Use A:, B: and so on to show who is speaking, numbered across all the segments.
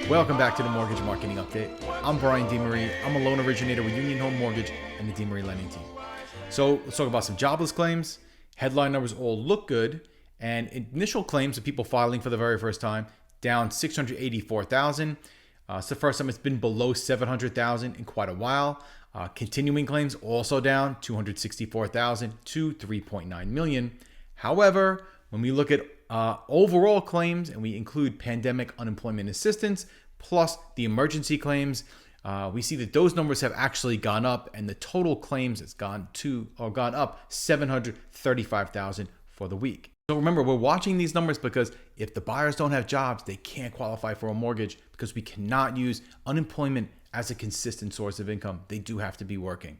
A: Welcome back to the Mortgage Marketing Update. I'm Brian DeMarie. I'm a loan originator with Union Home Mortgage and the DeMarie lending team. So let's talk about some jobless claims. Headline numbers all look good, and initial claims of people filing for the very first time down 684,000. It's the first time it's been below 700,000 in quite a while. Continuing claims also down 264,000 to 3.9 million. However, when we look at overall claims and we include pandemic unemployment assistance plus the emergency claims, we see that those numbers have actually gone up, and the total claims has gone up 735,000 for the week. So remember, we're watching these numbers because if the buyers don't have jobs, they can't qualify for a mortgage because we cannot use unemployment as a consistent source of income. They do have to be working.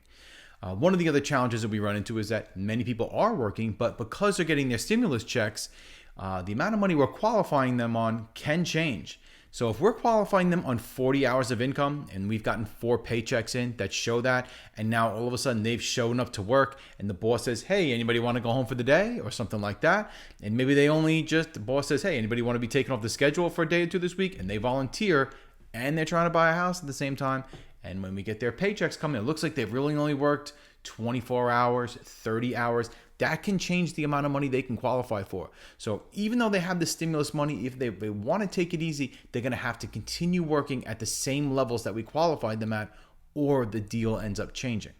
A: One of the other challenges that we run into is that many people are working, but because they're getting their stimulus checks, the amount of money we're qualifying them on can change. So if we're qualifying them on 40 hours of income and we've gotten 4 paychecks in that show that, and now all of a sudden they've shown up to work and the boss says, hey, anybody want to go home for the day or something like that? And maybe the boss says, hey, anybody want to be taken off the schedule for a day or two this week? And they volunteer and they're trying to buy a house at the same time. And when we get their paychecks coming, it looks like they've really only worked 24 hours, 30 hours. That can change the amount of money they can qualify for. So even though they have the stimulus money, if they want to take it easy, they're going to have to continue working at the same levels that we qualified them at, or the deal ends up changing.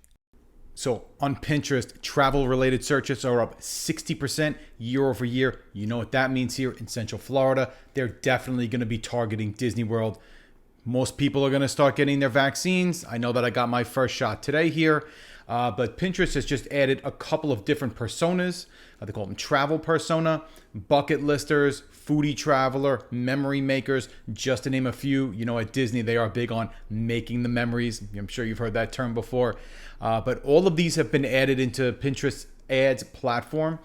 A: So on Pinterest, travel-related searches are up 60% year over year. You know what that means here in Central Florida. They're definitely going to be targeting Disney World. Most people are going to start getting their vaccines. I know that I got my first shot today here. But Pinterest has just added a couple of different personas. They call them travel persona, bucket listers, foodie traveler, memory makers, just to name a few. You know, at Disney, they are big on making the memories. I'm sure you've heard that term before. But all of these have been added into Pinterest ads platform.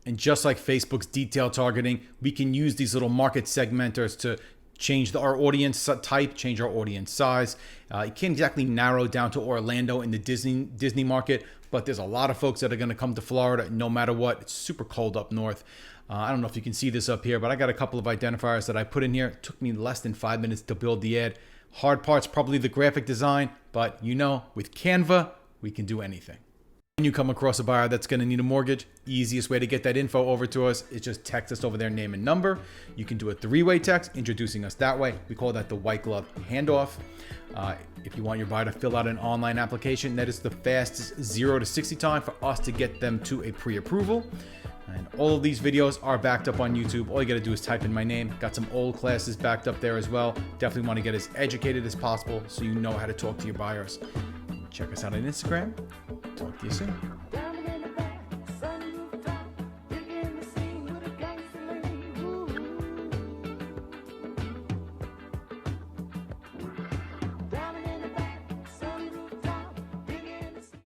A: And just like Facebook's detail targeting, we can use these little market segmenters to change our audience type, change our audience size. You can't exactly narrow down to Orlando in the Disney market, but there's a lot of folks that are going to come to Florida no matter what. It's super cold up north. I don't know if you can see this up here, but I got a couple of identifiers that I put in here. It took me less than 5 minutes to build the ad. Hard part's probably the graphic design, but you know, with Canva, we can do anything. When you come across a buyer that's going to need a mortgage, easiest way to get that info over to us is just text us over their name and number. You can do a 3-way text introducing us that way. We call that the white glove handoff. If you want your buyer to fill out an online application, that is the fastest 0 to 60 time for us to get them to a pre-approval. And all of these videos are backed up on YouTube. All you got to do is type in my name. Got some old classes backed up there as well. Definitely want to get as educated as possible so you know how to talk to your buyers. Check us out on Instagram. Talk to you soon.